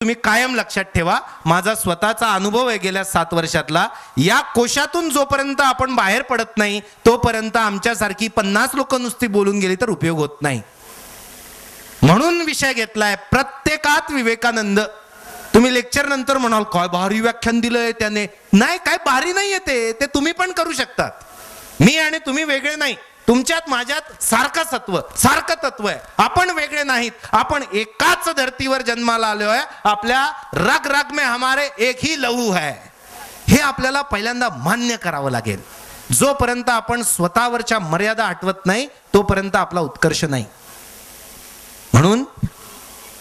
तुम्ही कायम लक्षात ठेवा, माझा स्वतःचा अनुभव आहे गेल्या 7 वर्षातला. या कोशातून जोपर्यंत आपण बाहेर पडत नाही तोपर्यंत आमच्यासारखी 50 लोक नुसती बोलून गेली तर उपयोग होत नाही. म्हणून विषय घेतलाय प्रत्येकात विवेकानंद. तुम्ही लेक्चर नंतर म्हणाल काय भारी व्याख्यान दिलंय त्याने. नाही, काय भारी नाही येते, ते तुम्ही पण करू शकतात. मी आणि तुम्ही वेगळे नाही. तुमच्यात माझ्यात सारखं सत्व, सारखं तत्व आहे. आपण वेगळे नाहीत. आपण एकाच धर्तीवर जन्माला आलो आहे. आपल्या रग रग में हमारे एक ही लहू है. हे आपल्याला पहिल्यांदा मान्य करावं लागेल. जोपर्यंत आपण स्वतःवरच्या मर्यादा आठवत नाही तोपर्यंत आपला उत्कर्ष नाही. म्हणून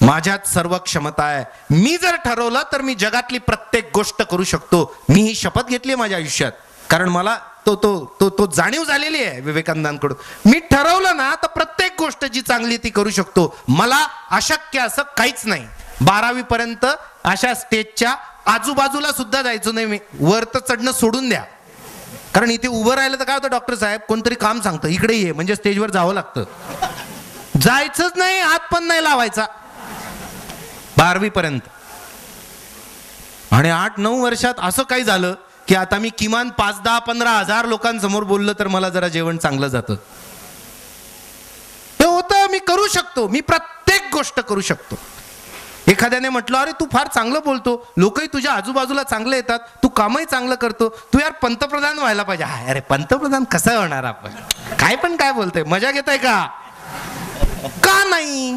माझ्यात सर्व क्षमता आहे. मी जर ठरवलं तर मी जगातली प्रत्येक गोष्ट करू शकतो. मी ही शपथ घेतली माझ्या आयुष्यात, कारण मला तो जाणीव झालेली आहे विवेकानंदांकडून. मी ठरवलं ना तर प्रत्येक गोष्ट जी चांगली ती करू शकतो. मला अशक्य असं काहीच नाही. 12वी पर्यंत अशा स्टेजच्या आजूबाजूला सुद्धा जायचो नाही मी. वर तर चढणं सोडून द्या, कारण इथे उभं राहिलं तर काय होतं, डॉक्टर साहेब कोणतरी काम सांगतं इकडे ये, म्हणजे स्टेजवर जावं लागतं. जायचंच नाही, हात पण नाही लावायचा 12वी पर्यंत. आणि 8-9 वर्षात असं काही झालं की आता मी किमान 5-10-15 हजार लोकांसमोर बोललं तर मला जरा जेवण चांगलं जातं. ते होतं, मी करू शकतो. मी प्रत्येक गोष्ट करू शकतो. एखाद्याने म्हटलं अरे तू फार चांगलं बोलतो, लोकही तुझ्या आजूबाजूला चांगले येतात, तू कामही चांगलं करतो, तू यार पंतप्रधान व्हायला पाहिजे. अरे पंतप्रधान कसं होणार आपण, काय पण काय बोलतोय, मजा घेताय का? का नाही,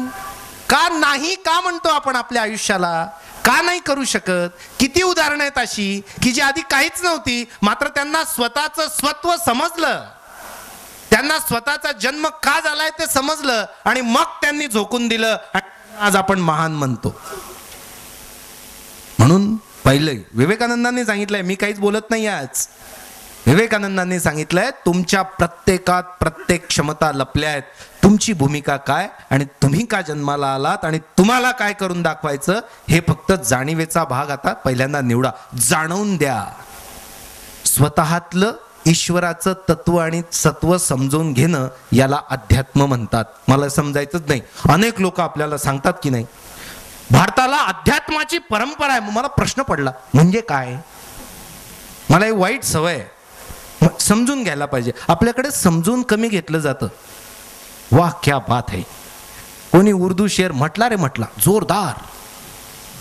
का नाही, का म्हणतो आपण आपल्या आयुष्याला, का नाही करू शकत? किती उदाहरणं आहेत अशी की जी आधी काहीच नव्हती, मात्र त्यांना स्वतःचं स्वत्व समजलं, त्यांना स्वतःचा जन्म का झालाय ते समजलं आणि मग त्यांनी झोकून दिलं. आज आपण महान म्हणतो. म्हणून पहिलं विवेकानंदांनी सांगितलंय, मी काहीच बोलत नाही आज. विवेकानंदांनी सांगितलंय तुमच्या प्रत्येकात प्रत्येक क्षमता लपल्या आहेत. तुमची भूमिका काय आणि तुम्ही का जन्माला आलात आणि तुम्हाला काय करून दाखवायचं हे फक्त जाणीवेचा भाग आता पहिल्यांदा निवडा. जाणवून द्या. स्वतःतलं ईश्वराचं तत्व आणि सत्व समजून घेणं याला अध्यात्म म्हणतात. मला समजायचंच नाही. अनेक लोक आपल्याला सांगतात की नाही भारताला अध्यात्माची परंपरा आहे. मला प्रश्न पडला म्हणजे काय? मला ही वाईट सवय आहे. समजून घ्यायला पाहिजे. आपल्याकडे समजून कमी घेतलं जातं. वाह क्या बात है. कोणी उर्दू शेर म्हटला रे, म्हटला जोरदार,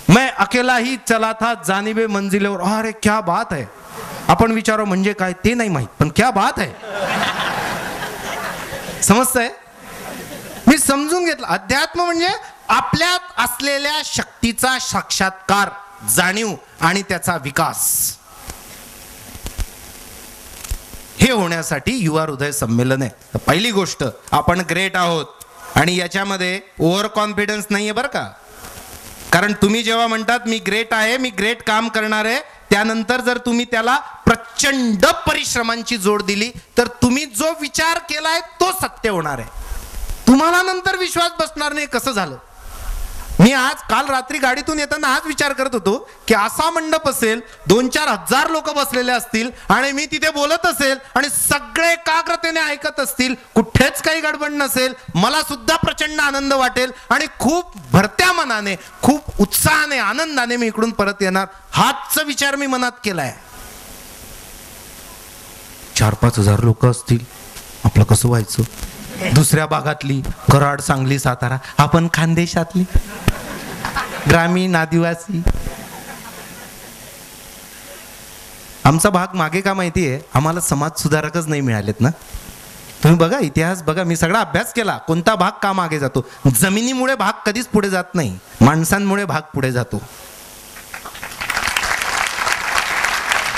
मैं अकेला ही चला था जानिबे मंजिलेवर. अरे क्या बात है. आपण विचारो म्हणजे काय ते नाही माहित, पण क्या बात है. समजतंय? मी समजून घेतलं. अध्यात्म म्हणजे आपल्यात असलेल्या शक्तीचा साक्षात्कार, जाणीव आणि त्याचा विकास. हे होण्यासाठी युवा हृदय संमेलन आहे. पहिली गोष्ट, आपण ग्रेट आहोत आणि याच्यामध्ये ओव्हर कॉन्फिडन्स नाहीये बरं का. कारण तुम्ही जेव्हा म्हणतात मी ग्रेट आहे, मी ग्रेट काम करणार आहे, त्यानंतर जर तुम्ही त्याला प्रचंड परिश्रमांची जोड दिली तर तुम्ही जो विचार केलाय तो सत्य होणार आहे. तुम्हाला नंतर विश्वास बसणार नाही कसं झालं. मी काल रात्री गाडीतून येताना आज विचार करत होतो की असा मंडप असेल, 2-4 हजार लोक बसलेले असतील आणि मी तिथे बोलत असेल आणि सगळे एकाग्रतेने ऐकत असतील, कुठेच काही गडबड नसेल, मला सुद्धा प्रचंड आनंद वाटेल आणि खूप भरत्या मनाने, खूप उत्साहाने, आनंदाने मी इकडून परत येणार. हाच विचार मी मनात केलाय. 4-5 हजार लोक असतील, आपलं कसं व्हायचं? दुसऱ्या भागातली कराड, सांगली, सातारा, आपण खानदेशातली ग्रामीण आदिवासी. आमचा भाग मागे का माहिती आहे, आम्हाला समाज सुधारकच नाही मिळालेत ना. तुम्ही बघा, इतिहास बघा, मी सगळा अभ्यास केला. कोणता भाग का मागे जातो? जमिनीमुळे भाग कधीच पुढे जात नाही, माणसांमुळे भाग पुढे जातो.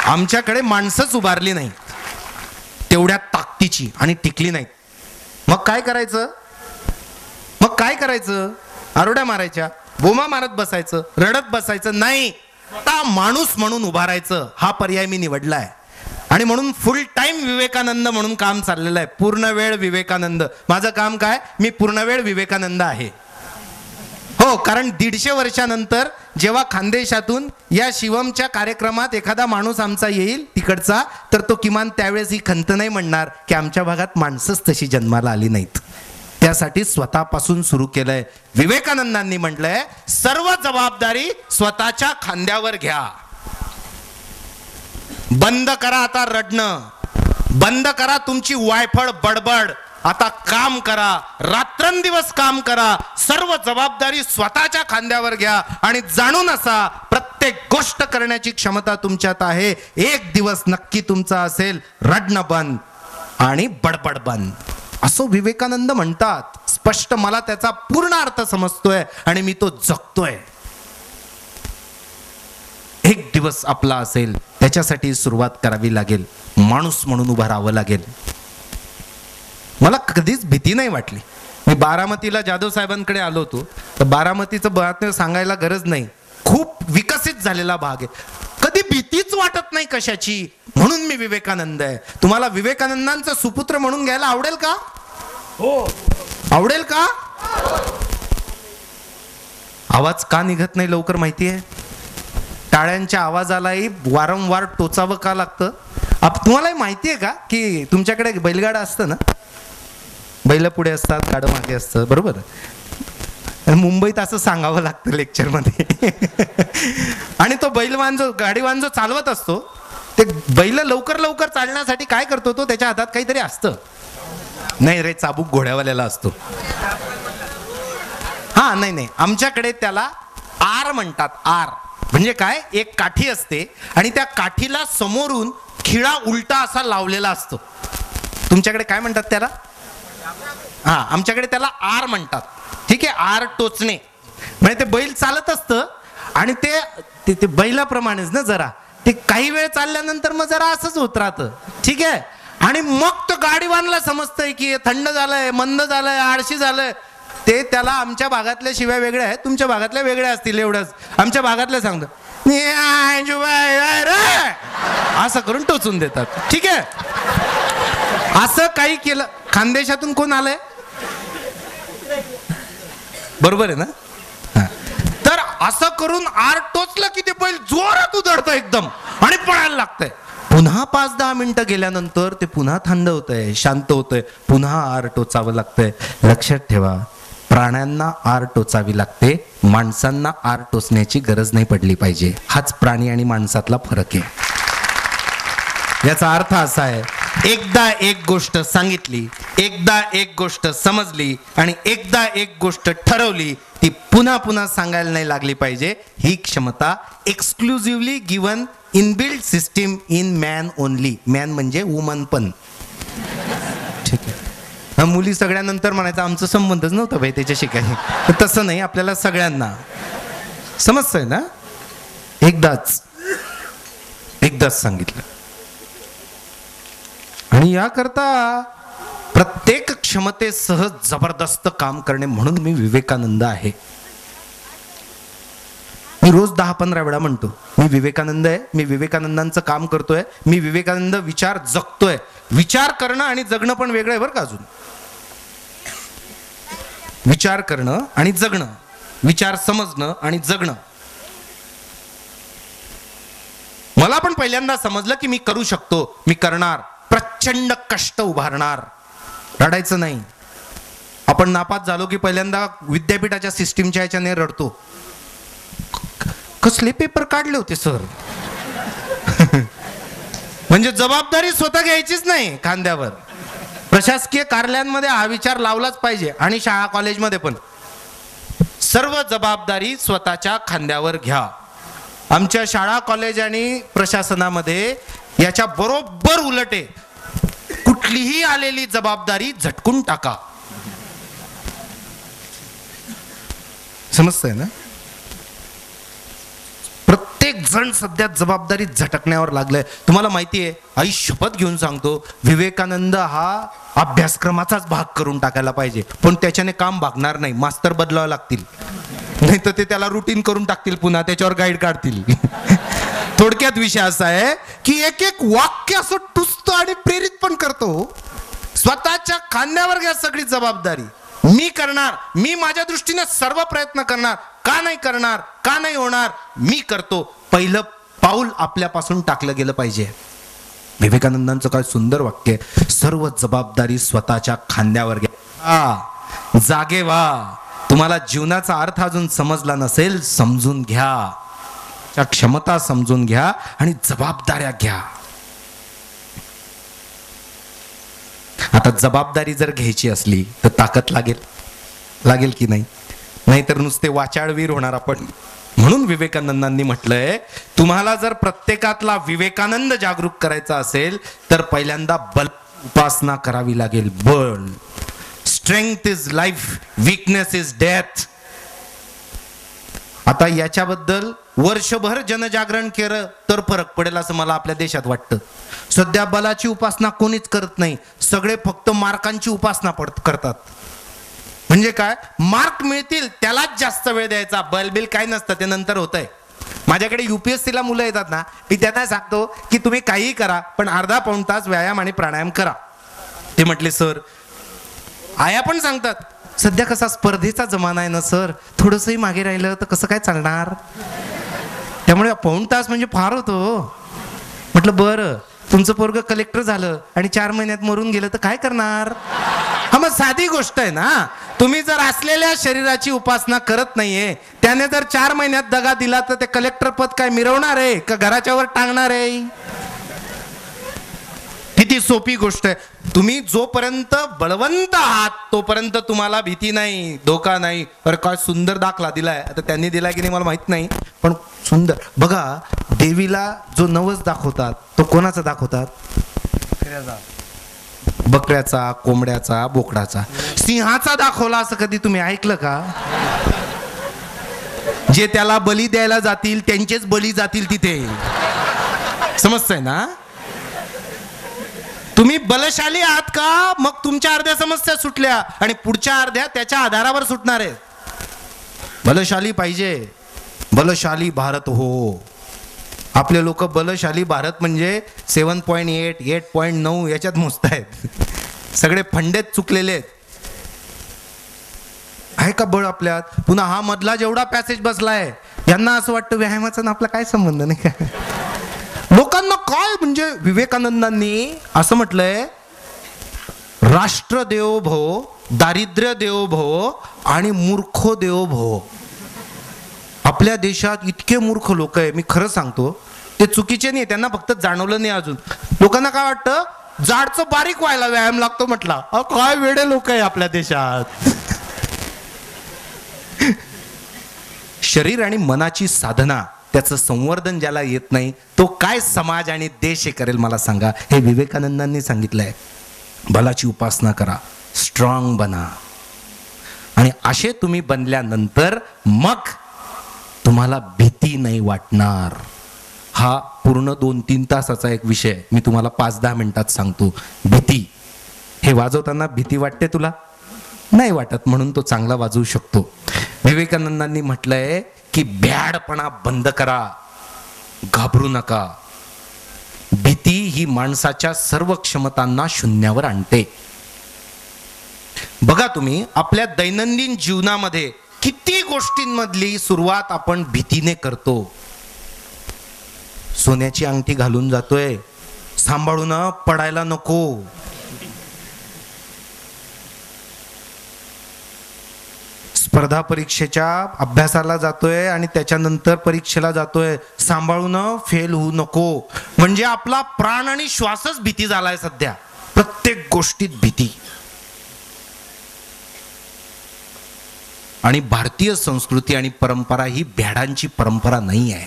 आमच्याकडे माणसंच उभारली नाही तेवढ्या ताकदीची आणि टिकली नाहीत. मग काय करायचं? मग काय करायचं? आरोड्या मारायच्या, बोमा मारत बसायचं, रडत बसायचं नाही. आता माणूस म्हणून उभारायचं हा पर्याय मी निवडलाय. आणि म्हणून फुल टाइम विवेकानंद म्हणून काम चाललेलं आहे. पूर्ण वेळ विवेकानंद. माझं काम काय? मी पूर्ण वेळ विवेकानंद आहे. हो, कारण 150 वर्षानंतर जेव्हा खानदेशातून या शिवमच्या कार्यक्रमात एखादा माणूस आमचा येईल तिकडचा, तर तो किमान त्यावेळेस ही खंत नाही म्हणणार की आमच्या भागात माणसंच तशी जन्माला आली नाहीत. त्यासाठी स्वतःपासून सुरू केलंय. विवेकानंदांनी म्हटलंय सर्व जबाबदारी स्वतःच्या खांद्यावर घ्या. बंद करा आता रडणं, बंद करा तुमची वायफळ बडबड, आता काम करा, रात्रंदिवस काम करा, सर्व जबाबदारी स्वतःच्या खांद्यावर घ्या आणि जाणून असा प्रत्येक गोष्ट करण्याची क्षमता तुमच्यात आहे. एक दिवस नक्की तुमचा असेल रडणं बंद आणि बडबड बंद, असं विवेकानंद म्हणतात. स्पष्ट मला त्याचा पूर्ण अर्थ समजतोय आणि मी तो जगतोय. एक दिवस आपला असेल त्याच्यासाठी सुरुवात करावी लागेल, माणूस म्हणून उभं राहावं लागेल. मला कधीच भीती नाही वाटली. मी बारामतीला जाधव साहेबांकडे आलो होतो, तर बारामतीचं बातम्या सांगायला गरज नाही, खूप विकसित झालेला भाग आहे. कधी भीतीच वाटत नाही कशाची, म्हणून मी विवेकानंद आहे. तुम्हाला विवेकानंदांचा सुपुत्र म्हणून घ्यायला आवडेल का? हो, आवडेल का? आवाज का निघत नाही लवकर माहिती आहे? टाळ्यांच्या आवाजालाही वारंवार टोचावं का लागतं? तुम्हालाही माहिती आहे का की तुमच्याकडे बैलगाडा असतं ना, बैल पुढे असतात, गाडं मागे असतं, बरोबर? मुंबईत असं सांगावं लागतं लेक्चरमध्ये. आणि तो बैलवान जो गाडीवान जो चालवत असतो, ते बैल लवकर लवकर चालण्यासाठी काय करतो, तो त्याच्या हातात काहीतरी असतं. नाही रे, चाबूक घोड्यावाल्याला असतो. हा, नाही, आमच्याकडे त्याला आर म्हणतात. आर म्हणजे काय, एक काठी असते आणि त्या काठीला समोरून खिळा उलटा असा लावलेला असतो. तुमच्याकडे काय म्हणतात त्याला? हा, आमच्याकडे त्याला आर म्हणतात. ठीक आहे, आर टोचणे म्हणजे ते बैल चालत असतं आणि ते बैलाप्रमाणेच ना जरा ते काही वेळ चालल्यानंतर मग जरा असंच होत राहतं. ठीक आहे, आणि मग तो गाडीवानला समजतंय की थंड झालंय, मंद झालंय, आळशी झालंय. ते त्याला आमच्या भागातल्या शिव्या वेगळ्या आहेत, तुमच्या भागातल्या वेगळ्या असतील, एवढंच. आमच्या भागातल्या सांगतो असं करून टोचून देतात. ठीक आहे, असं काही केलं. खानदेशातून कोण आलंय? बरोबर आहे ना? तर असं करून आर टोचलं की ते बैल जोरात उधळतं एकदम आणि पळायला लागतंय. पुन्हा 5-10 मिनिटं गेल्यानंतर ते पुन्हा थंड होतंय, शांत होतंय, पुन्हा आर टोचावं लागतंय. लक्षात ठेवा, प्राण्यांना आर टोचावी लागते, माणसांना आर टोचण्याची गरज नाही पडली पाहिजे. हाच प्राणी आणि माणसातला फरक आहे. याचा अर्थ असा आहे, एकदा एक गोष्ट सांगितली, एकदा एक गोष्ट समजली आणि एकदा एक गोष्ट ठरवली, ती पुन्हा पुन्हा सांगायला नाही लागली पाहिजे. ही क्षमता exclusively given inbuilt system in man only. Man म्हणजे वुमन पण. ठीक आहे, मुली सगळ्यानंतर म्हणायचं आमचा संबंधच नव्हता भाई त्याच्याशी काही. तसं नाही, आपल्याला सगळ्यांना समजतंय ना. एकदाच सांगितलं. आणि याकरता प्रत्येक क्षमतेसह जबरदस्त काम करणे, म्हणून मी विवेकानंद आहे. मी रोज 10-15 वेळा म्हणतो मी विवेकानंद आहे, मी विवेकानंदांचं काम करतोय, मी विवेकानंद विचार जगतोय. विचार करणं आणि जगणं पण वेगळं आहे बरं का. अजून विचार करणं आणि जगणं, विचार समजणं आणि जगणं. मला पण पहिल्यांदा समजलं की मी करू शकतो, मी करणार, प्रचंड कष्ट उभारणार. रडायचं नाही. आपण नापास झालो की पहिल्यांदा विद्यापीठाच्या सिस्टीमच्या ह्याच्याने रडतो. कसले पेपर काढले होते सर. म्हणजे जबाबदारी स्वतः घ्यायचीच नाही खांद्यावर. प्रशासकीय कार्यालयांमध्ये हा विचार लावलाच पाहिजे आणि शाळा कॉलेजमध्ये पण. सर्व जबाबदारी स्वतःच्या खांद्यावर घ्या. आमच्या शाळा कॉलेज आणि प्रशासनामध्ये याच्या बरोबर उलट आहे. कुठलीही आलेली जबाबदारी झटकून टाका. समजतंय ना? प्रत्येक जण सध्या जबाबदारी झटकण्यावर लागलाय. तुम्हाला माहिती आहे, आई शपथ घेऊन सांगतो, विवेकानंद हा अभ्यासक्रमाचाच भाग करून टाकायला पाहिजे. पण त्याच्याने काम भागणार नाही, मास्तर बदलावं लागतील, नाही तर ते त्याला रुटीन करून टाकतील, पुन्हा त्याच्यावर गाईड काढतील. थोडक्यात विषय असा आहे की एक एक वाक्य असं टुचतो आणि प्रेरित पण करतो. स्वतःच्या खांद्यावर घ्या सगळी जबाबदारी. मी करणार, मी माझ्या दृष्टीने सर्व प्रयत्न करणार. का नाही करणार, का नाही होणार, मी करतो. पहिलं पाऊल आपल्यापासून टाकलं गेलं पाहिजे. विवेकानंदांचं काय सुंदर वाक्य आहे, सर्व जबाबदारी स्वतःच्या खांद्यावर घ्या. जागे व्हा. तुम्हाला जीवनाचा अर्थ अजून समजला नसेल, समजून घ्या, त्या क्षमता समजून घ्या आणि जबाबदाऱ्या घ्या. आता जबाबदारी जर घ्यायची असली तर ताकद लागेल की नाही? नाहीतर नुसते वाचाळवीर होणार आपण. म्हणून विवेकानंदांनी म्हटलंय, तुम्हाला जर प्रत्येकातला विवेकानंद जागरूक करायचा असेल तर पहिल्यांदा बल उपासना करावी लागेल. बल. Strength is life, weakness is death. आता याच्याबद्दल वर्षभर जनजागरण केलं तर फरक पडेल असं मला आपल्या देशात वाटतं. सध्या बलाची उपासना कोणीच करत नाही, सगळे फक्त मार्कांची उपासना करतात. म्हणजे काय, मार्क मिळतील त्यालाच जास्त वेळ द्यायचा, बल काय नसतं, ते नंतर होतंय. माझ्याकडे UPSCला मुलं येतात ना, मी त्यांना सांगतो की तुम्ही काहीही करा पण अर्धा पाऊण तास व्यायाम आणि प्राणायाम करा. ते म्हटले सर, आया पण सांगतात सध्या कसा स्पर्धेचा जमाना आहे ना सर, थोडंसंही मागे राहिलं तर कसं काय चालणार, त्यामुळे पाऊण तास म्हणजे फार होतो. म्हटलं बरं, तुमचं पोरग कलेक्टर झालं आणि 4 महिन्यात मरून गेलं तर काय करणार? हा मग साधी गोष्ट आहे ना. तुम्ही जर असलेल्या शरीराची उपासना करत नाहीये, त्याने जर 4 महिन्यात दगा दिला तर ते कलेक्टर पद काय मिरवणार आहे का घराच्या वर टांगणार आहे? किती सोपी गोष्ट आहे. तुम्ही जोपर्यंत बळवंत आहात तोपर्यंत तुम्हाला भीती नाही, धोका नाही. अरे काय सुंदर दाखला दिलाय, आता त्यांनी दिलाय की नाही मला माहित नाही, पण सुंदर. बघा, देवीला जो नवस दाखवतात तो कोणाचा दाखवतात? बकऱ्याचा, कोंबड्याचा, बोकडाचा. सिंहाचा दाखवला असं कधी तुम्ही ऐकलं का? जे त्याला बली द्यायला जातील त्यांचेच बली जातील तिथे. समजतंय ना? तुम्ही बलशाली आहात का, मग तुमच्या अर्ध्या समस्या सुटल्या आणि पुढच्या अर्ध्या त्याच्या आधारावर सुटणार आहेत. बलशाली पाहिजे, बलशाली भारत हो. आपले लोक बलशाली भारत म्हणजे 7.8, 8.9 याच्यात मोजतायत. सगळे फंडेत चुकलेले आहेत. आहे का बळ आपल्यात? पुन्हा हा मधला जेवढा पॅसेज बसलाय, यांना असं वाटतं व्यायामाचा ना आपला काय संबंध नाही का? लोकांना काय म्हणजे विवेकानंदांनी असं म्हटलंय, राष्ट्र देवो भव, दारिद्र्य देवो भव आणि मूर्खो देवो भव. आपल्या देशात इतके मूर्ख लोक आहे, मी खरं सांगतो, ते चुकीचे नाही, त्यांना फक्त जाणवलं नाही अजून. लोकांना काय वाटतं, जाडचं बारीक व्हायला व्यायाम लागतो. म्हटला काय वेडे लोक आहे आपल्या देशात. शरीर आणि मनाची साधना, त्याचं संवर्धन ज्याला येत नाही तो काय समाज आणि देश हे करेल मला सांगा? हे विवेकानंदांनी सांगितलंय. बलाची उपासना करा, स्ट्रॉंग बना, आणि असे तुम्ही बनल्यानंतर मग तुम्हाला भीती नाही वाटणार. हा पूर्ण 2-3 तासाचा एक विषय, मी तुम्हाला 5-10 मिनिटात सांगतो. भीती, हे वाजवताना भीती वाटते तुला? नाही वाटत, म्हणून तो चांगला वाजवू शकतो. विवेकानंदांनी म्हटलंय की भ्याडपणा बंद करा, घाबरू नका. भीती ही माणसाच्या सर्व क्षमतांना शून्यावर आणते. बघा तुम्ही आपल्या दैनंदिन जीवनामध्ये किती गोष्टींमधली सुरुवात आपण भीतीने करतो. सोन्याची अंगठी घालून जातोय, सांभाळून पडायला नको. स्पर्धा परीक्षेच्या अभ्यासाला जातोय आणि त्याच्यानंतर परीक्षेला जातोय, सांभाळून फेल होऊ नको. म्हणजे आपला प्राण आणि श्वासच भीती झालाय सध्या. प्रत्येक गोष्टीत भीती. आणि भारतीय संस्कृती आणि परंपरा ही भ्याडांची परंपरा नाही आहे.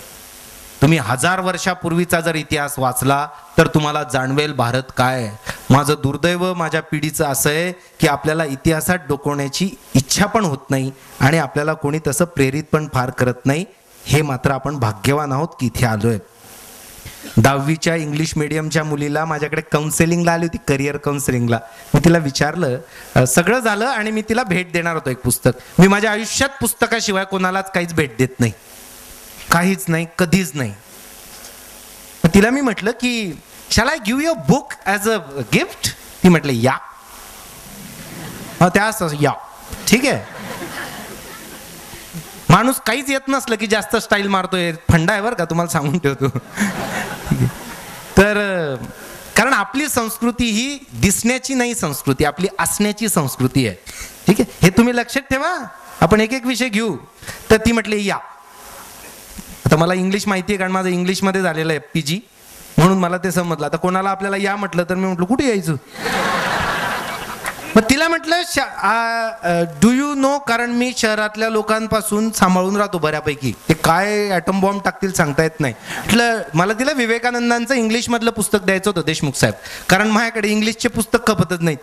तुम्ही 1000 वर्षापूर्वीचा जर इतिहास वाचला तर तुम्हाला जाणवेल भारत काय. माझं दुर्दैव माझ्या पिढीचं असं आहे की आपल्याला इतिहासात डोकवण्याची इच्छा पण होत नाही आणि आपल्याला कोणी तसं प्रेरित पण फार करत नाही. हे मात्र आपण भाग्यवान आहोत की इथे आलोय. 10वीच्या इंग्लिश मीडियमच्या मुलीला माझ्याकडे काउन्सिलिंगला आली होती, करिअर काउन्सिलिंगला. मी तिला विचारलं, सगळं झालं आणि मी तिला भेट देणार होतो एक पुस्तक. मी माझ्या आयुष्यात पुस्तकाशिवाय कोणालाच काहीच भेट देत नाही, काहीच नाही, कधीच नाही. तिला मी म्हटलं की shall I give you a book as a gift? ती म्हटलं या. त्या या ठीक आहे. माणूस काहीच येत नसलं की जास्त स्टाईल मारतोय. फंडा आहे बरं का, तुम्हाला सांगून ठेवतो. तर कारण आपली संस्कृती ही दिसण्याची नाही संस्कृती, आपली असण्याची संस्कृती आहे. ठीक आहे, हे तुम्ही लक्षात ठेवा. आपण एक एक विषय घेऊ. तर ती म्हटली या. आता मला इंग्लिश माहिती आहे कारण माझं इंग्लिशमध्ये झालेलं आहे PG, म्हणून मला ते समजलं. आता कोणाला आपल्याला या म्हटलं तर मी म्हटलं कुठे यायचं. मग तिला म्हटलं डू यू नो, कारण मी शहरातल्या लोकांपासून सांभाळून राहतो बऱ्यापैकी, ते काय ॲटम बॉम्ब टाकतील सांगता येत नाही. म्हटलं मला तिला विवेकानंदांचं इंग्लिशमधलं पुस्तक द्यायचं होतं देशमुख साहेब, कारण माझ्याकडे इंग्लिशचे पुस्तक खपतच नाहीत.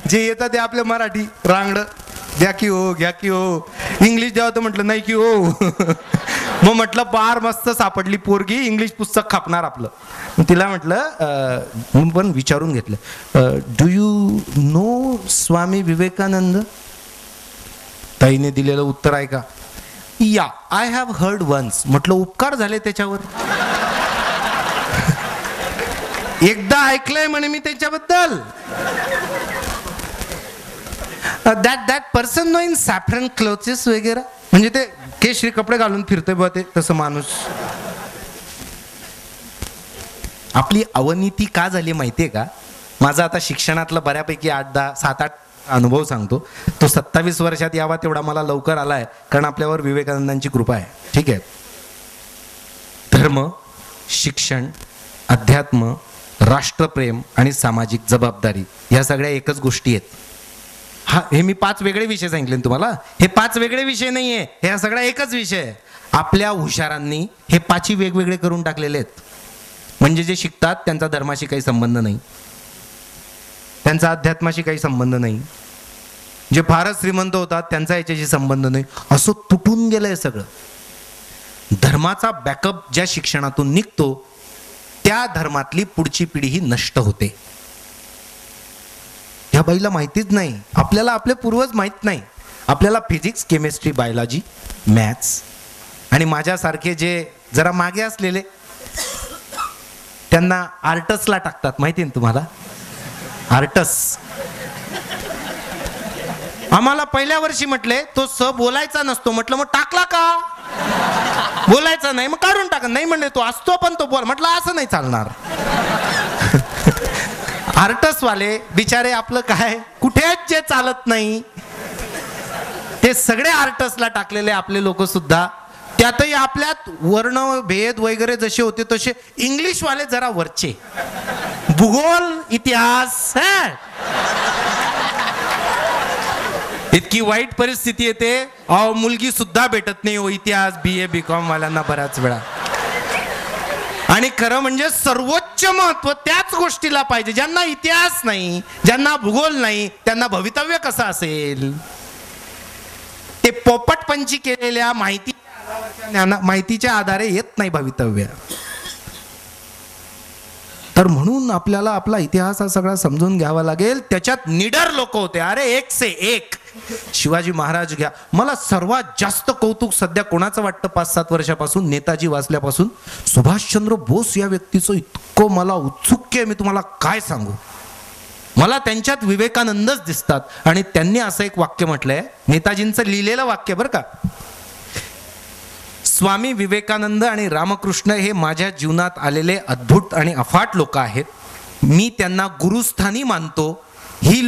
जे येतं ते आपलं मराठी रांगडं, द्या की हो घ्या की हो. इंग्लिश द्यावं तर म्हटलं नाही की हो. मग म्हटलं बार मस्त सापडली पोरगी, इंग्लिश पुस्तक खापणार आपलं. तिला म्हटलं पण विचारून घेतलं, do you know Swami Vivekananda. ताईने दिलेलं उत्तर आहे का, या आय हॅव हर्ड वन्स. म्हटलं उपकार झाले त्याच्यावर, एकदा ऐकलंय म्हणे मी त्याच्याबद्दल. That person no in saffron clothes वगैरे, म्हणजे ते केशरी कपडे घालून फिरतोय बा ते तसं माणूस. आपली अवनीती का झाली माहितीये का. माझा आता शिक्षणातला बऱ्यापैकी 8-10 7-8 अनुभव सांगतो. तो 27 वर्षात यावा तेवढा मला लवकर आलाय कारण आपल्यावर विवेकानंदांची कृपा आहे. ठीक आहे, धर्म, शिक्षण, अध्यात्म, राष्ट्रप्रेम आणि सामाजिक जबाबदारी ह्या सगळ्या एकच गोष्टी आहेत. हा, हे मी 5 वेगळे विषय सांगितले तुम्हाला. हे 5 वेगळे विषय नाहीये, हे सगळा एकच विषय आहे. आपल्या हुशारांनी हे 5ही वेगवेगळे करून टाकलेले आहेत. म्हणजे जे शिकतात त्यांचा धर्माशी काही संबंध नाही, त्यांचा अध्यात्माशी काही संबंध नाही, जे फारच श्रीमंत होतात त्यांचा याच्याशी संबंध नाही, असं तुटून गेलंय सगळं. धर्माचा बॅकअप ज्या शिक्षणातून निघतो त्या धर्मातली पुढची पिढी ही नष्ट होते. ह्या बाईला माहितीच नाही. आपल्याला आपले पूर्वज माहित नाही. आपल्याला फिजिक्स, केमिस्ट्री, बायोलॉजी, मॅथ्स आणि माझ्यासारखे जे जरा मागे असलेले त्यांना आर्टसला टाकतात. माहिती आहे तुम्हाला आर्टस. आम्हाला पहिल्या वर्षी म्हटले तो स बोलायचा नसतो. म्हटलं मग टाकला का. बोलायचा नाही मग काढून टाका. नाही म्हणले तो असतो पण तो बोल. म्हटलं असं नाही चालणार. आर्टस वाले बिचारे आपलं काय कुठेच जे चालत नाही ते सगळे आर्टसला टाकलेले आपले लोक सुद्धा. त्यातही आपल्यात वर्ण भेद वगैरे जसे होते तसे इंग्लिश वाले जरा वरचे. भूगोल, इतिहास, इतकी वाईट परिस्थिती येते. अहो मुलगी सुद्धा भेटत नाही हो इतिहास BA BCom वाल्यांना बऱ्याच वेळा. आणि खरं म्हणजे सर्वोच्च महत्व त्याच गोष्टीला पाहिजे. ज्यांना इतिहास नाही, ज्यांना भूगोल नाही, त्यांना भवितव्य कसं असेल. ते पोपटपंची केलेल्या माहितीच्या आधारे येत नाही भवितव्य. तर म्हणून आपल्याला आपला इतिहास हा सगळा समजून घ्यावा लागेल. त्याच्यात निडर लोक होते. अरे एक से एक. शिवाजी महाराज घ्या. मला सर्वात जास्त कौतुक सध्या कोणाचं वाटतं 5-7 वर्षापासून, नेताजी वाचल्यापासून, सुभाषचंद्र बोस या व्यक्तीचं इतकं मला उत्सुक आहे. मी तुम्हाला काय सांगू. मला त्यांच्यात विवेकानंदच दिसतात. आणि त्यांनी असं एक वाक्य म्हटलंय, नेताजींचं लिहिलेलं वाक्य बरं का. स्वामी विवेकानंद आणि रामकृष्ण हे माझ्या जीवनात आलेले अद्भुत आणि अफाट लोक आहेत. मी त्यांना गुरुस्थानी मानतो. ही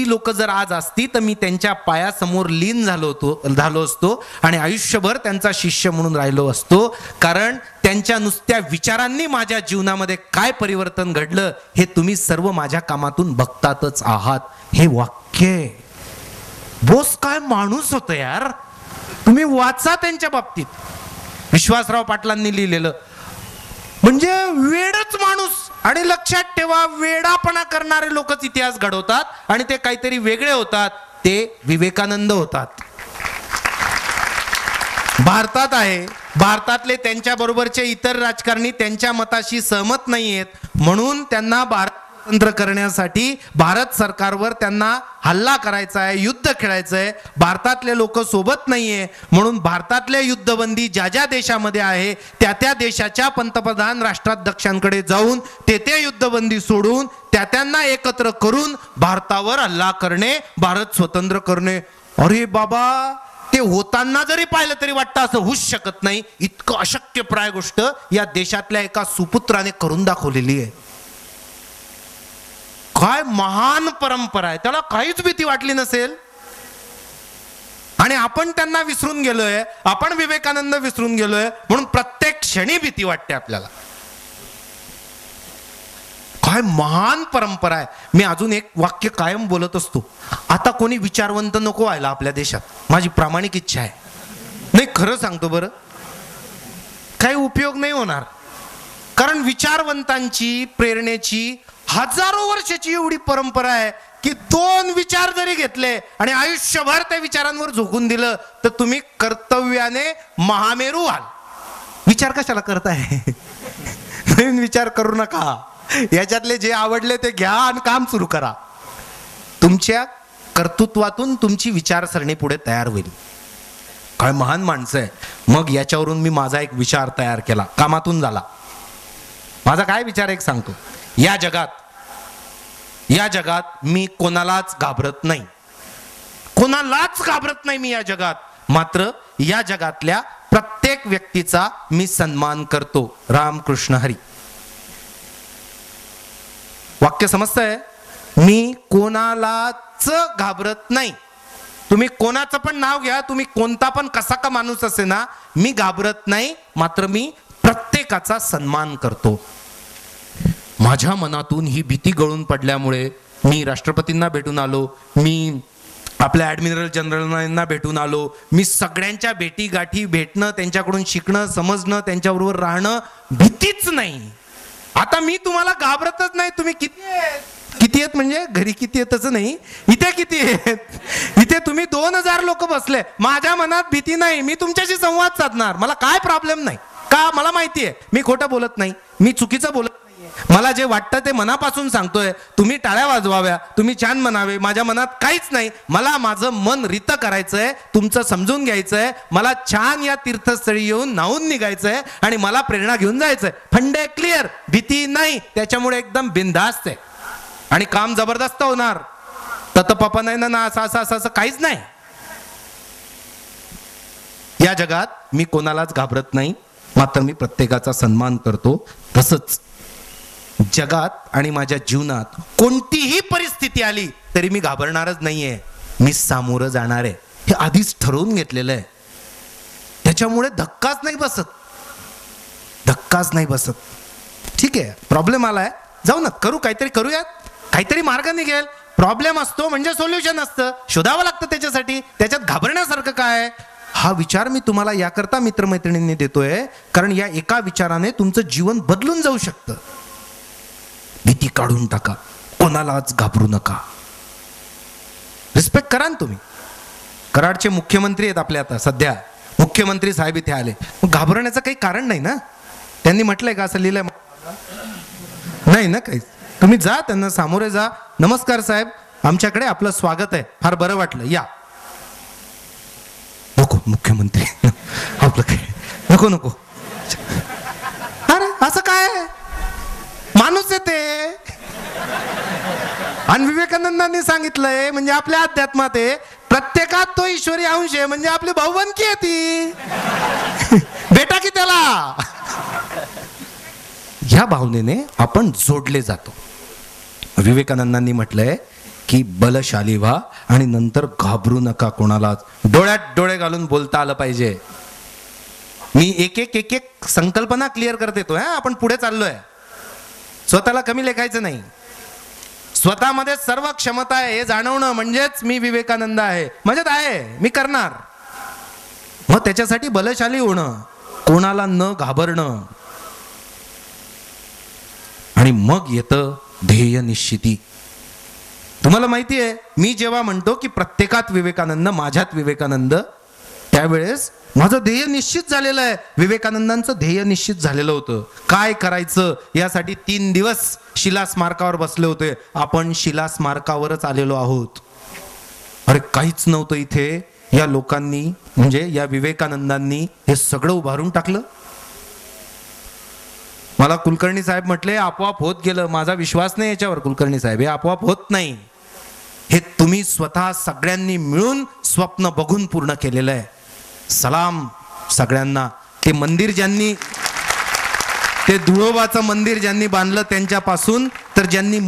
लोक जर आज असती तर मी त्यांच्या पायासमोर लीन झालो असतो आणि आयुष्यभर त्यांचा शिष्य म्हणून राहिलो असतो. कारण त्यांच्या नुसत्या विचारांनी माझ्या जीवनामध्ये काय परिवर्तन घडलं हे तुम्ही सर्व माझ्या कामातून बघतातच आहात. हे वाक्य बोस काय माणूस होतं यार. तुम्ही वाचा त्यांच्या बाबतीत. विश्वासराव पाटलांनी लिहिलेलं. म्हणजे वेडच माणूस. आणि लक्षात ठेवा, वेडापणा करणारे लोकच इतिहास घडवतात आणि ते काहीतरी वेगळे होतात. ते विवेकानंद होतात. भारतात आहे, भारतातले त्यांच्या बरोबरचे इतर राजकारणी त्यांच्या मताशी सहमत नाहीयेत म्हणून त्यांना भारत स्वतंत्र करण्यासाठी भारत सरकारवर त्यांना हल्ला करायचा आहे, युद्ध खेळायचं आहे. भारतातले लोक सोबत नाहीये म्हणून भारतातल्या युद्धबंदी ज्या ज्या देशामध्ये आहे त्या त्या देशाच्या पंतप्रधान राष्ट्राध्यक्षांकडे जाऊन ते युद्धबंदी सोडून त्यांना एकत्र करून भारतावर हल्ला करणे, भारत स्वतंत्र करणे. अरे बाबा, ते होताना जरी पाहिलं तरी वाटतं असं होऊच शकत नाही. इतकं अशक्यप्राय गोष्ट या देशातल्या एका सुपुत्राने करून दाखवलेली आहे. काय महान परंपरा आहे, त्याला काहीच भीती वाटली नसेल. आणि आपण त्यांना विसरून गेलोय, आपण विवेकानंद विसरून गेलोय, म्हणून प्रत्येक क्षणी भीती वाटते आपल्याला. काय महान परंपरा आहे. मी अजून एक वाक्य कायम बोलत असतो, आता कोणी विचारवंत नको व्हायला आपल्या देशात, माझी प्रामाणिक इच्छा आहे. नाही, खरं सांगतो बरं, काही उपयोग नाही होणार. कारण विचारवंतांची, प्रेरणेची हजारो वर्षाची एवढी परंपरा आहे की 2 विचार जरी घेतले आणि आयुष्यभर त्या विचारांवर झोकून दिलं तर तुम्ही कर्तव्याने महामेरू व्हाल. विचार कशाला करताय? नवीन विचार करू नका. याच्यातले जे आवडले ते घ्या आणि काम सुरू करा. तुमच्या कर्तृत्वातून तुमची विचारसरणी पुढे तयार होईल. काय महान माणसं आहे. मग याच्यावरून मी माझा एक विचार तयार केला, कामातून झाला. माझा काय विचार एक सांगतो. या जगात मी कोणालाच घाबरत नाही, कोणालाच घाबरत नाही मी या जगात. मात्र या जगातल्या प्रत्येक व्यक्तीचा मी सन्मान करतो. रामकृष्ण हरी. वाक्य समजतंय? मी कोणालाच घाबरत नाही. तुम्ही कोणाचं पण नाव घ्या, तुम्ही कोणता पण कसा का माणूस असे ना, मी घाबरत नाही. मात्र मी प्रत्येकाचा सन्मान करतो. माझ्या मनातून ही भीती गळून पडल्यामुळे मी राष्ट्रपतींना भेटून आलो, मी आपल्या ॲडमिरल जनरलांना भेटून आलो. मी सगळ्यांच्या भेटी गाठी भेटणं, त्यांच्याकडून शिकणं, समजणं, त्यांच्याबरोबर राहणं, भीतीच नाही. आता मी तुम्हाला घाबरतच नाही. तुम्ही किती आहेत म्हणजे घरी किती आहेत तसं नाही, इथे किती आहेत. इथे तुम्ही 2000 लोक बसले, माझ्या मनात भीती नाही. मी तुमच्याशी संवाद साधणार, मला काय प्रॉब्लेम नाही. का? मला माहिती आहे मी खोटं बोलत नाही, मी चुकीचं बोलत नाही. मला जे वाटतं ते मनापासून सांगतोय. तुम्ही टाळ्या वाजवाव्या, तुम्ही छान म्हणावे, माझ्या मनात काहीच नाही. मला माझं मन रित करायचंय, तुमचं समजून घ्यायचंय. मला छान या तीर्थस्थळी येऊन नाहून निघायचंय आणि मला प्रेरणा घेऊन जायचंय. फंडे क्लिअर, भीती नाही. त्याच्यामुळे एकदम बिनधास्त आहे आणि काम जबरदस्त होणार. ततपपा नाही ना असं काहीच नाही. या जगात मी कोणालाच घाबरत नाही, मात्र मी प्रत्येकाचा सन्मान करतो. तसंच जगात आणि माझ्या जीवनात कोणतीही परिस्थिती आली तरी मी घाबरणारच नाहीये. मी सामोरं जाणार आहे, हे आधीच ठरवून घेतलेलं आहे. त्याच्यामुळे धक्काच नाही बसत. ठीक आहे, प्रॉब्लेम आलाय, जाऊ ना, काहीतरी करूयात, काहीतरी मार्ग निघेल. प्रॉब्लेम असतो म्हणजे सोल्युशन असतं, शोधावं लागतं त्याच्यासाठी. त्याच्यात घाबरण्यासारखं काय? हा विचार मी तुम्हाला याकरता मित्रमैत्रिणींनी देतोय कारण या एका विचाराने तुमचं जीवन बदलून जाऊ शकतं. भीती काढून टाका, कोणालाच घाबरू नका. रिस्पेक्ट करा ना तुम्ही. कराडचे मुख्यमंत्री आहेत आपले, आता सध्या मुख्यमंत्री साहेब इथे आले, मग घाबरण्याचं काही कारण नाही ना. त्यांनी म्हटलंय का, असं लिहिलंय नाही ना काहीच. तुम्ही जा, त्यांना सामोरे जा. नमस्कार साहेब, आमच्याकडे आपलं स्वागत आहे, फार बरं वाटलं, या. नको मुख्यमंत्री आपलं काय, नको. अरे असं काय, माणूस आहे ते. आणि विवेकानंदांनी सांगितलंय, म्हणजे आपल्या अध्यात्मात आहे, प्रत्येकात तो ईश्वरी अंश आहे, म्हणजे आपली भाऊबंदकी आहे ती. भेटा की त्याला. ह्या भावनेने आपण जोडले जातो. विवेकानंदांनी म्हटलंय की बलशाली व्हा आणि नंतर घाबरू नका कोणालाच. डोळ्यात डोळे घालून बोलता आलं पाहिजे. मी एक संकल्पना क्लिअर करत येतो. आपण पुढे चाललोय. स्वतःला कमी लेखायचं नाही. स्वतःमध्ये सर्व क्षमता आहे हे जाणवणं म्हणजेच मी विवेकानंद आहे. म्हणजे आहे, मी करणार. मग त्याच्यासाठी बलशाली होणं, कोणाला न घाबरणं. आणि मग येतं ध्येय निश्चिती. तुम्हाला माहिती आहे, मी जेव्हा म्हणतो की प्रत्येकात विवेकानंद, माझ्यात विवेकानंद, त्यावेळेस माझं ध्येय निश्चित झालेलं आहे. विवेकानंदांचं ध्येय निश्चित झालेलं होतं. काय करायचं यासाठी 3 दिवस शिला स्मारकावर बसले होते. आपण शिला स्मारकावरच आलेलो आहोत. अरे काहीच नव्हतं इथे. या लोकांनी, म्हणजे या विवेकानंदांनी हे सगळं उभारून टाकलं. मला कुलकर्णी साहेब म्हटले आपोआप होत गेलं. माझा विश्वास नाही याच्यावर कुलकर्णी साहेब, हे आपोआप होत नाही. हे तुम्ही स्वतः सगळ्यांनी मिळून स्वप्न बघून पूर्ण केलेलं आहे. सलाम सगळ्यांना. ते मंदिर ज्यांनी, ते धुळोबाचं मंदिर ज्यांनी बांधलं त्यांच्यापासून, तर ज्यांनी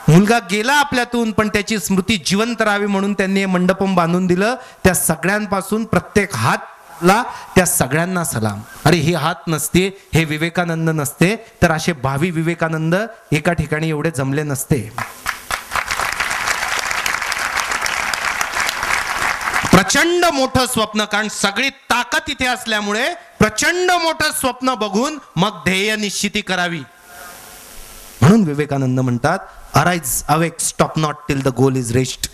मुलगा गेला आपल्यातून पण त्याची स्मृती जिवंत राहावी म्हणून त्यांनी हे मंडपम बांधून दिलं, त्या सगळ्यांपासून प्रत्येक हातला त्या सगळ्यांना सलाम. अरे हे हात नसते, हे विवेकानंद नसते, तर असे भावी विवेकानंद एका ठिकाणी एवढे जमले नसते. प्रचंड मोठं स्वप्न, कारण सगळी ताकद इथे असल्यामुळे प्रचंड मोठं स्वप्न बघून मग ध्येय निश्चिती करावी. म्हणून विवेकानंद म्हणतात, arise awake stop not till the goal is rest.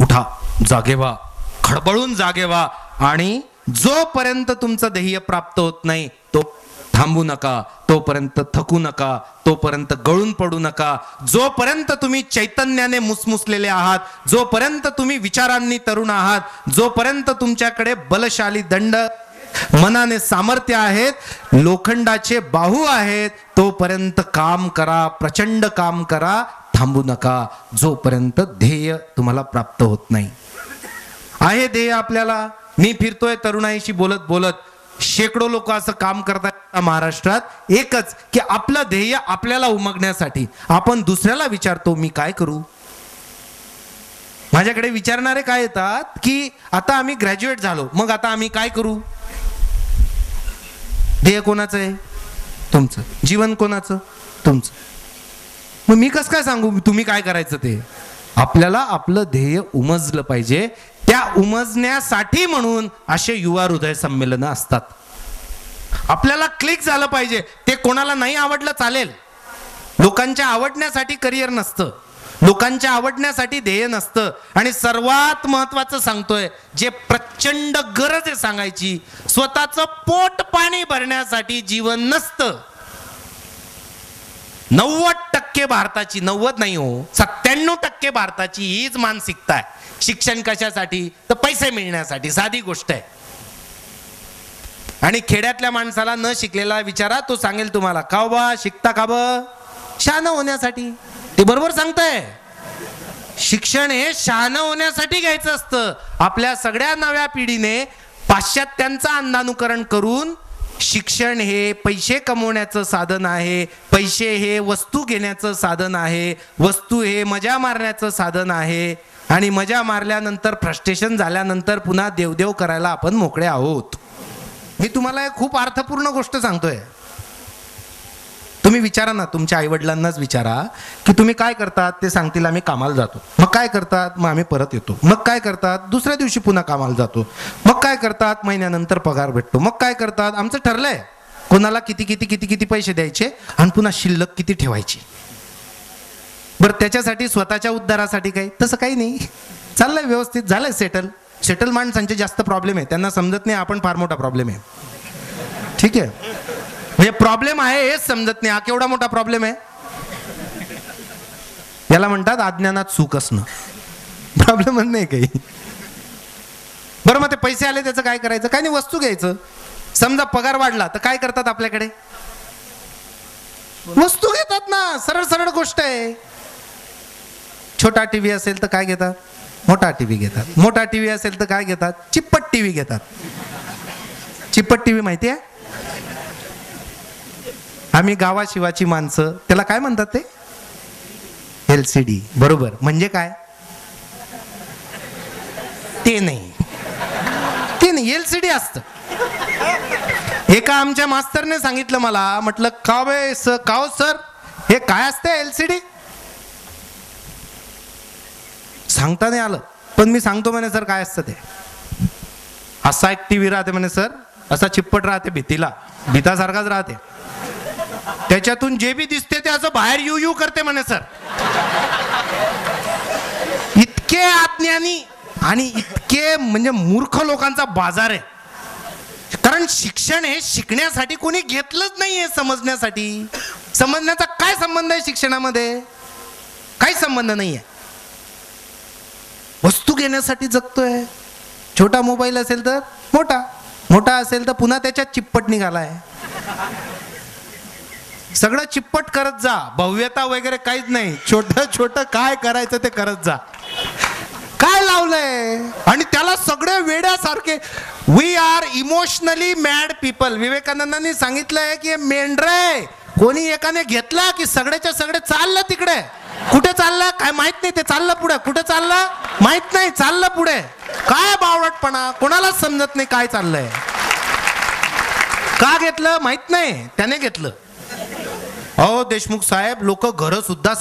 उठा, जागे व्हा, खडबडून जागे व्हा, आणि जोपर्यंत तुमचं ध्येय प्राप्त होत नाही तो थांबू नका, तोपर्यंत थकू नका, तोपर्यंत गळून पडू नका. जोपर्यंत तुम्ही चैतन्याने मुसमुसलेले आहात, जोपर्यंत तुम्ही विचारांनी तरुण आहात, जोपर्यंत तुमच्याकडे बलशाली दंड मनाने सामर्थ्य आहेत, लोखंडाचे बाहू आहेत, तोपर्यंत काम करा, प्रचंड काम करा, थांबू नका, जोपर्यंत ध्येय तुम्हाला प्राप्त होत नाही. आहे ध्येय आपल्याला. मी फिरतोय तरुणाईशी बोलत बोलत, शेकडो लोक असं काम करतात महाराष्ट्रात, एकच की आपलं ध्येय आपल्याला उमगण्यासाठी आपण दुसऱ्याला विचारतो मी काय करू. माझ्याकडे विचारणारे काय येतात की आता आम्ही ग्रॅज्युएट झालो, मग आता आम्ही काय करू. ध्येय कोणाचं आहे? तुमचं. जीवन कोणाचं? तुमचं. मग मी कसं काय सांगू तुम्ही काय करायचं ते. आपल्याला आपलं ध्येय उमजलं पाहिजे. त्या उमजण्यासाठी म्हणून असे युवा हृदय संमेलन असतात. आपल्याला क्लिक झालं पाहिजे. ते कोणाला नाही आवडलं चालेल. लोकांच्या आवडण्यासाठी करिअर नसतं, लोकांच्या आवडण्यासाठी ध्येय नसतं. आणि सर्वात महत्वाचं सांगतोय, जे प्रचंड गरज आहे सांगायची, स्वतःचं पोट पाणी भरण्यासाठी जीवन नसतं. 90% भारताची, 90 नाही हो, 97% भारताची हीच मानसिकता आहे. शिक्षण कशासाठी? तर पैसे मिळण्यासाठी. साधी गोष्ट आहे. आणि खेड्यातल्या माणसाला न शिकलेला विचारा, तो सांगेल तुम्हाला का बा शिकता का ब? शहाणं होण्यासाठी. ते बरोबर सांगताय. शिक्षण हे शहाणं होण्यासाठी घ्यायचं असतं. आपल्या सगळ्या नव्या पिढीने पाश्चात्यांचं अंधानुकरण करून शिक्षण हे पैसे कमवण्याचं साधन आहे, पैसे हे वस्तू घेण्याचं साधन आहे, वस्तू हे मजा मारण्याचं साधन आहे, आणि मजा मारल्यानंतर फ्रस्ट्रेशन झाल्यानंतर पुन्हा देवदेव करायला आपण मोकळे आहोत. मी तुम्हाला एक खूप अर्थपूर्ण गोष्ट सांगतोय. तुम्ही विचारा ना, तुमच्या आईवडिलांनाच विचारा की तुम्ही काय करतात. ते सांगतील आम्ही कामाला जातो. मग काय करतात? मग आम्ही परत येतो. मग काय करतात? दुसऱ्या दिवशी पुन्हा कामाला जातो. मग काय करतात? महिन्यानंतर पगार भेटतो. मग काय करतात? आमचं ठरलंय कोणाला किती किती किती किती पैसे द्यायचे आणि पुन्हा शिल्लक किती ठेवायची. बरं, त्याच्यासाठी स्वतःच्या उद्धारासाठी काही तसं काही नाही. चाललंय व्यवस्थित, झालंय सेटल. सेटल माणसांचे जास्त प्रॉब्लेम आहे, त्यांना समजत नाही आपण फार मोठा प्रॉब्लेम आहे. ठीक आहे, म्हणजे प्रॉब्लेम आहे हेच समजत नाही. हा केवढा मोठा प्रॉब्लेम आहे. याला म्हणतात अज्ञानात सुख असणं. प्रॉब्लेमच नाही काही. बरं, मग ते पैसे आले त्याचं काय करायचं? काय नाही, वस्तू घ्यायचं. समजा पगार वाढला तर काय करतात आपल्याकडे? वस्तू घेतात ना. सरळ सरळ गोष्ट आहे. छोटा टीव्ही असेल तर काय घेतात? मोठा टीव्ही घेतात. मोठा टीव्ही असेल तर काय घेतात? चिप्पट टीव्ही घेतात. चिप्पट टीव्ही माहिती आहे? आम्ही गावाशिवाची माणसं त्याला काय म्हणतात? ते LCD. बरोबर. म्हणजे काय? ते नाही, ते नाही, LCD असतं. एका आमच्या मास्तरने सांगितलं मला, म्हटलं का बे काव सर हे काय असतं LCD? सांगता नाही आलं, पण मी सांगतो म्हणे सर काय असतं ते. असा एक टीव्ही राहते म्हणे सर, असा चिप्पट राहते, भीतासारखाच राहते. त्याच्यातून जे बी दिसते ते असं बाहेर यू यू करते म्हणे सर. इतके अज्ञानी आणि इतके म्हणजे मूर्ख लोकांचा बाजार आहे. कारण शिक्षण हे शिकण्यासाठी कोणी घेतलंच नाहीये, समजण्यासाठी. समजण्याचा काय संबंध आहे शिक्षणामध्ये? काही संबंध नाहीये. वस्तू घेण्यासाठी जगतोय. छोटा मोबाईल असेल तर मोठा, मोठा असेल तर पुन्हा त्याच्यात चिप्पट निघालाय. सगळं चिप्पट करत जा, भव्यता वगैरे काहीच नाही, छोट छोट काय करायचं ते करत जा. काय लावलंय आणि त्याला सगळे वेड्यासारखे. We are emotionally mad people. विवेकानंदांनी सांगितलंय की मेंढरे कोणी एकाने घेतला की सगळ्याच्या सगळे चाललं तिकडे. कुठे चाललं काय माहित नाही, ते चाललं पुढे. कुठे चाललं माहित नाही, चाललं पुढे. काय बावळटपणा, कोणालाच समजत नाही काय चाललंय. का घेतलं माहित नाही, त्याने घेतलं. अहो देशमुख साहेब, लोक घरं सुद्धा